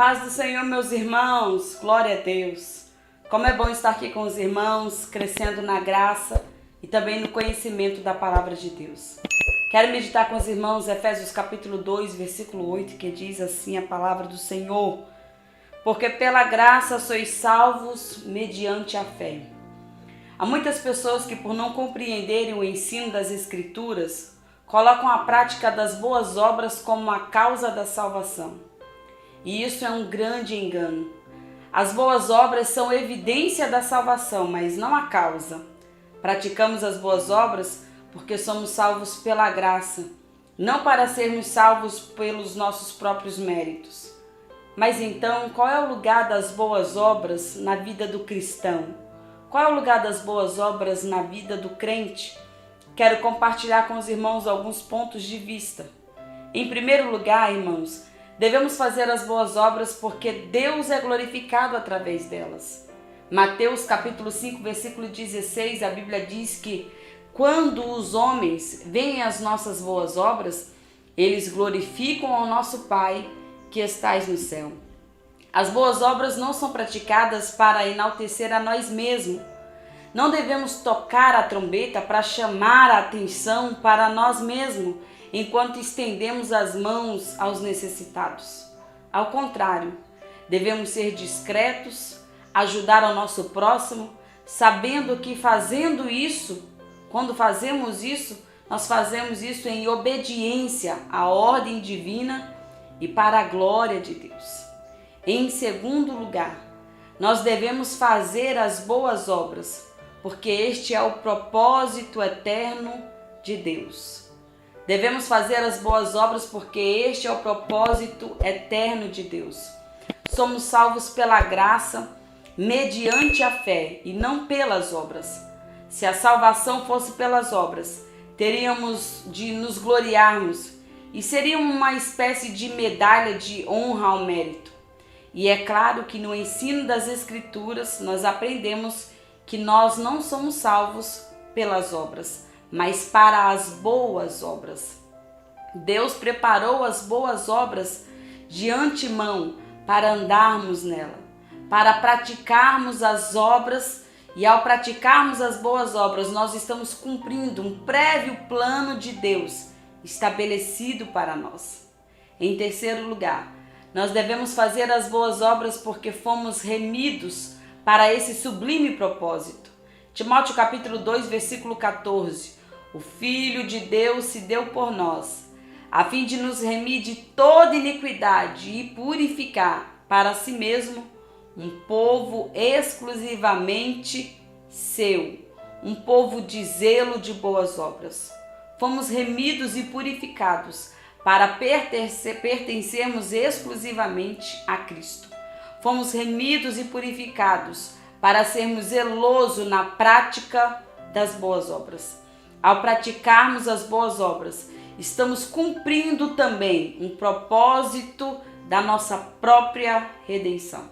paz do Senhor, meus irmãos, glória a Deus. Como é bom estar aqui com os irmãos, crescendo na graça e também no conhecimento da palavra de Deus. Quero meditar com os irmãos Efésios capítulo 2, versículo 8, que diz assim a palavra do Senhor: porque pela graça sois salvos mediante a fé. Há muitas pessoas que, por não compreenderem o ensino das Escrituras, colocam a prática das boas obras como a causa da salvação. E isso é um grande engano. As boas obras são evidência da salvação, mas não a causa. Praticamos as boas obras porque somos salvos pela graça, não para sermos salvos pelos nossos próprios méritos. Mas então, qual é o lugar das boas obras na vida do cristão? Qual é o lugar das boas obras na vida do crente? Quero compartilhar com os irmãos alguns pontos de vista. Em primeiro lugar, irmãos, devemos fazer as boas obras porque Deus é glorificado através delas. Mateus capítulo 5, versículo 16, a Bíblia diz que quando os homens veem as nossas boas obras, eles glorificam ao nosso Pai que estais no céu. As boas obras não são praticadas para enaltecer a nós mesmos. Não devemos tocar a trombeta para chamar a atenção para nós mesmos, enquanto estendemos as mãos aos necessitados. Ao contrário, devemos ser discretos, ajudar ao nosso próximo, sabendo que quando fazemos isso, nós fazemos isso em obediência à ordem divina e para a glória de Deus. Em segundo lugar, nós devemos fazer as boas obras, porque este é o propósito eterno de Deus. Devemos fazer as boas obras porque este é o propósito eterno de Deus. Somos salvos pela graça, mediante a fé e não pelas obras. Se a salvação fosse pelas obras, teríamos de nos gloriarmos e seria uma espécie de medalha de honra ao mérito. E é claro que no ensino das Escrituras nós aprendemos que nós não somos salvos pelas obras, mas para as boas obras. Deus preparou as boas obras de antemão para andarmos nela, para praticarmos as obras, e ao praticarmos as boas obras nós estamos cumprindo um prévio plano de Deus estabelecido para nós. Em terceiro lugar, nós devemos fazer as boas obras porque fomos remidos para esse sublime propósito. Timóteo capítulo 2, versículo 14. O Filho de Deus se deu por nós, a fim de nos remir de toda iniquidade e purificar para si mesmo um povo exclusivamente seu, um povo de zelo de boas obras. Fomos remidos e purificados para pertencermos exclusivamente a Cristo. Fomos remidos e purificados para sermos zelosos na prática das boas obras. Ao praticarmos as boas obras, estamos cumprindo também um propósito da nossa própria redenção.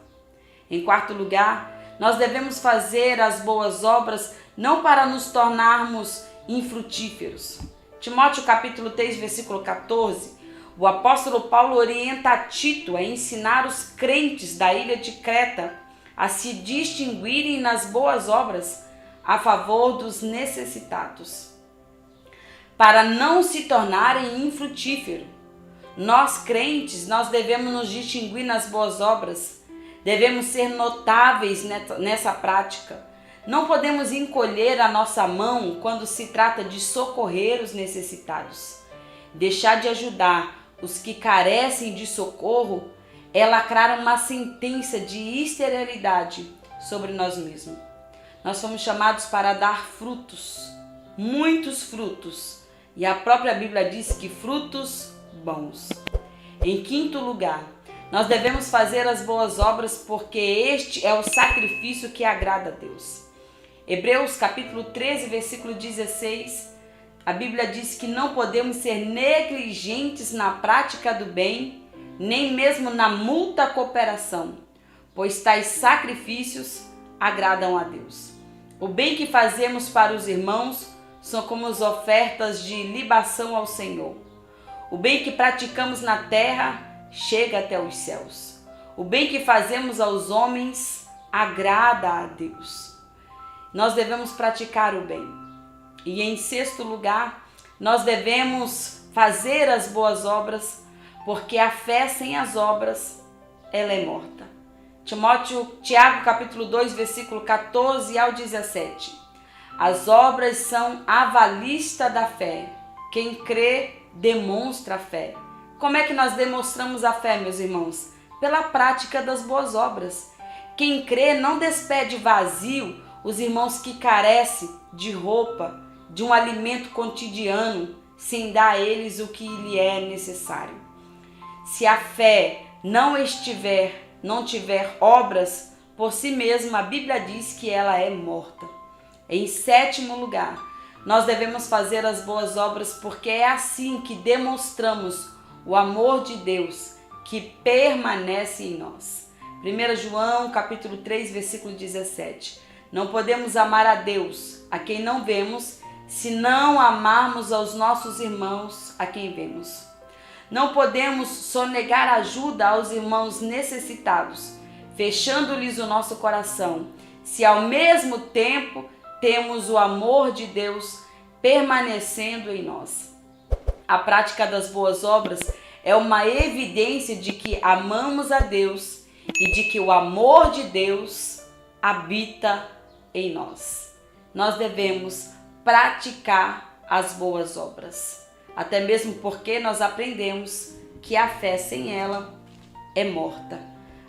Em quarto lugar, nós devemos fazer as boas obras não para nos tornarmos infrutíferos. Timóteo capítulo 3, versículo 14, o apóstolo Paulo orienta a Tito a ensinar os crentes da ilha de Creta a se distinguirem nas boas obras a favor dos necessitados, para não se tornarem infrutíferos. Nós crentes, nós devemos nos distinguir nas boas obras, devemos ser notáveis nessa prática. Não podemos encolher a nossa mão quando se trata de socorrer os necessitados. Deixar de ajudar os que carecem de socorro é lacrar uma sentença de esterilidade sobre nós mesmos. Nós fomos chamados para dar frutos, muitos frutos, e a própria Bíblia diz que frutos bons. Em quinto lugar, nós devemos fazer as boas obras porque este é o sacrifício que agrada a Deus. Hebreus capítulo 13, versículo 16, a Bíblia diz que não podemos ser negligentes na prática do bem, nem mesmo na mútua cooperação, pois tais sacrifícios agradam a Deus. O bem que fazemos para os irmãos são como as ofertas de libação ao Senhor. O bem que praticamos na terra chega até os céus. O bem que fazemos aos homens agrada a Deus. Nós devemos praticar o bem. E em sexto lugar, nós devemos fazer as boas obras, porque a fé sem as obras, ela é morta. Tiago capítulo 2, versículo 14 ao 17. As obras são a avalista da fé. Quem crê, demonstra a fé. Como é que nós demonstramos a fé, meus irmãos? Pela prática das boas obras. Quem crê não despede vazio os irmãos que carecem de roupa, de um alimento cotidiano, sem dar a eles o que lhe é necessário. Se a fé não tiver obras, por si mesma, a Bíblia diz que ela é morta. Em sétimo lugar, nós devemos fazer as boas obras porque é assim que demonstramos o amor de Deus que permanece em nós. 1 João capítulo 3, versículo 17. Não podemos amar a Deus, a quem não vemos, se não amarmos aos nossos irmãos, a quem vemos. Não podemos sonegar ajuda aos irmãos necessitados, fechando-lhes o nosso coração, se ao mesmo tempo temos o amor de Deus permanecendo em nós. A prática das boas obras é uma evidência de que amamos a Deus e de que o amor de Deus habita em nós. Nós devemos praticar as boas obras, até mesmo porque nós aprendemos que a fé sem ela é morta.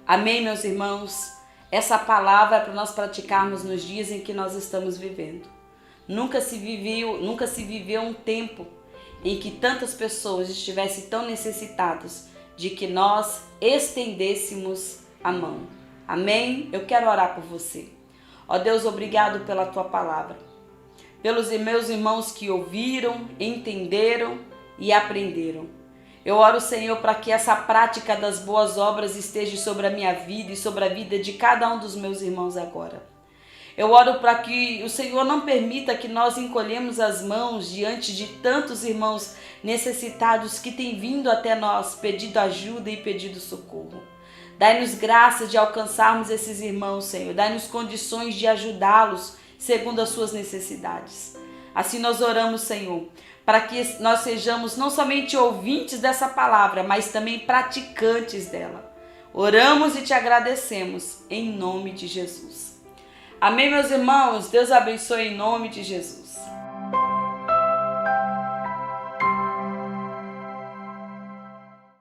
Amém, meus irmãos? Essa palavra é para nós praticarmos nos dias em que nós estamos vivendo. Nunca se viveu um tempo em que tantas pessoas estivessem tão necessitadas de que nós estendêssemos a mão. Amém? Eu quero orar por você. Ó Deus, obrigado pela tua palavra, pelos meus irmãos que ouviram, entenderam e aprenderam. Eu oro, Senhor, para que essa prática das boas obras esteja sobre a minha vida e sobre a vida de cada um dos meus irmãos agora. Eu oro para que o Senhor não permita que nós encolhemos as mãos diante de tantos irmãos necessitados que têm vindo até nós pedindo ajuda e pedindo socorro. Dai-nos graça de alcançarmos esses irmãos, Senhor. Dai-nos condições de ajudá-los segundo as suas necessidades. Assim nós oramos, Senhor, para que nós sejamos não somente ouvintes dessa palavra, mas também praticantes dela. Oramos e te agradecemos em nome de Jesus. Amém, meus irmãos? Deus abençoe em nome de Jesus.